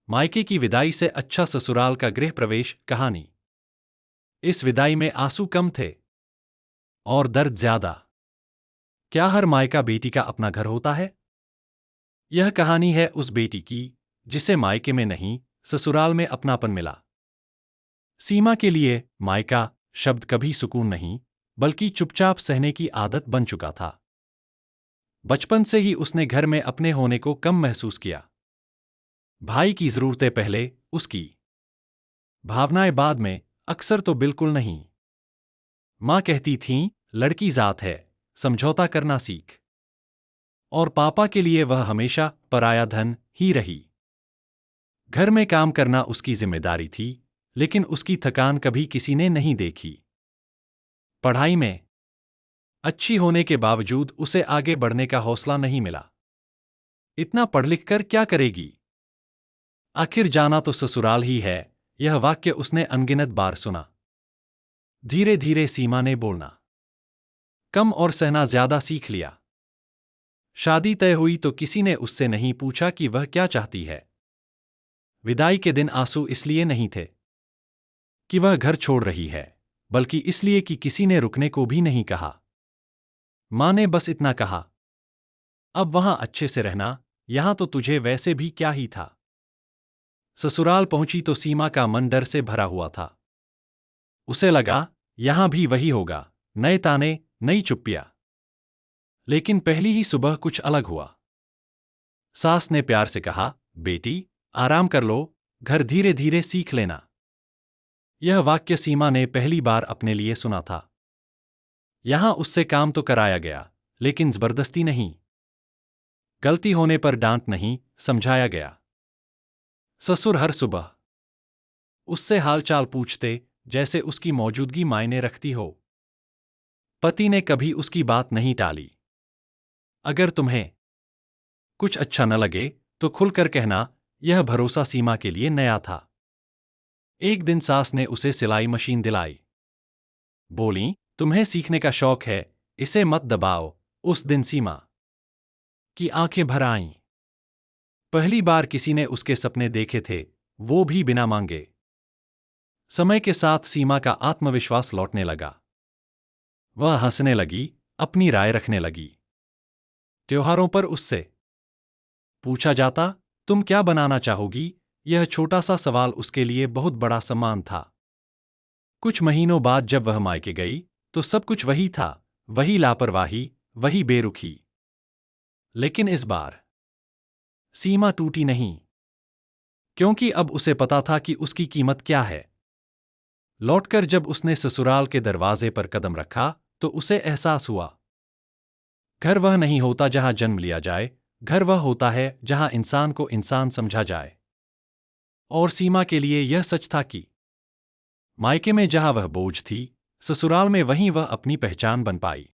मायके की विदाई से अच्छा ससुराल का गृह प्रवेश कहानी। इस विदाई में आंसू कम थे और दर्द ज्यादा। क्या हर मायका बेटी का अपना घर होता है? यह कहानी है उस बेटी की जिसे मायके में नहीं, ससुराल में अपनापन मिला। सीमा के लिए मायका शब्द कभी सुकून नहीं, बल्कि चुपचाप सहने की आदत बन चुका था। बचपन से ही उसने घर में अपने होने को कम महसूस किया। भाई की जरूरतें पहले, उसकी भावनाएं बाद में, अक्सर तो बिल्कुल नहीं। माँ कहती थीं, लड़की जात है, समझौता करना सीख। और पापा के लिए वह हमेशा पराया धन ही रही। घर में काम करना उसकी जिम्मेदारी थी, लेकिन उसकी थकान कभी किसी ने नहीं देखी। पढ़ाई में अच्छी होने के बावजूद उसे आगे बढ़ने का हौसला नहीं मिला। इतना पढ़ लिख कर क्या करेगी? आखिर जाना तो ससुराल ही है। यह वाक्य उसने अनगिनत बार सुना। धीरे धीरे सीमा ने बोलना कम और सहना ज्यादा सीख लिया। शादी तय हुई तो किसी ने उससे नहीं पूछा कि वह क्या चाहती है। विदाई के दिन आंसू इसलिए नहीं थे कि वह घर छोड़ रही है, बल्कि इसलिए कि किसी ने रुकने को भी नहीं कहा। मां ने बस इतना कहा, अब वहां अच्छे से रहना, यहां तो तुझे वैसे भी क्या ही था। ससुराल पहुंची तो सीमा का मन डर से भरा हुआ था। उसे लगा यहां भी वही होगा, नए ताने, नई चुप्पियां। लेकिन पहली ही सुबह कुछ अलग हुआ। सास ने प्यार से कहा, बेटी आराम कर लो, घर धीरे धीरे सीख लेना। यह वाक्य सीमा ने पहली बार अपने लिए सुना था। यहां उससे काम तो कराया गया, लेकिन जबरदस्ती नहीं। गलती होने पर डांट नहीं, समझाया गया। ससुर हर सुबह उससे हालचाल पूछते, जैसे उसकी मौजूदगी मायने रखती हो। पति ने कभी उसकी बात नहीं टाली। अगर तुम्हें कुछ अच्छा न लगे तो खुलकर कहना, यह भरोसा सीमा के लिए नया था। एक दिन सास ने उसे सिलाई मशीन दिलाई। बोली, तुम्हें सीखने का शौक है, इसे मत दबाओ। उस दिन सीमा की आंखें भर आईं। पहली बार किसी ने उसके सपने देखे थे, वो भी बिना मांगे। समय के साथ सीमा का आत्मविश्वास लौटने लगा। वह हंसने लगी, अपनी राय रखने लगी। त्योहारों पर उससे पूछा जाता, तुम क्या बनाना चाहोगी? यह छोटा सा सवाल उसके लिए बहुत बड़ा सम्मान था। कुछ महीनों बाद जब वह मायके गई, तो सब कुछ वही था, वही लापरवाही, वही बेरुखी। लेकिन इस बार सीमा टूटी नहीं, क्योंकि अब उसे पता था कि उसकी कीमत क्या है। लौटकर जब उसने ससुराल के दरवाजे पर कदम रखा, तो उसे एहसास हुआ, घर वह नहीं होता जहां जन्म लिया जाए, घर वह होता है जहां इंसान को इंसान समझा जाए। और सीमा के लिए यह सच था कि मायके में जहां वह बोझ थी, ससुराल में वहीं वह अपनी पहचान बन पाई।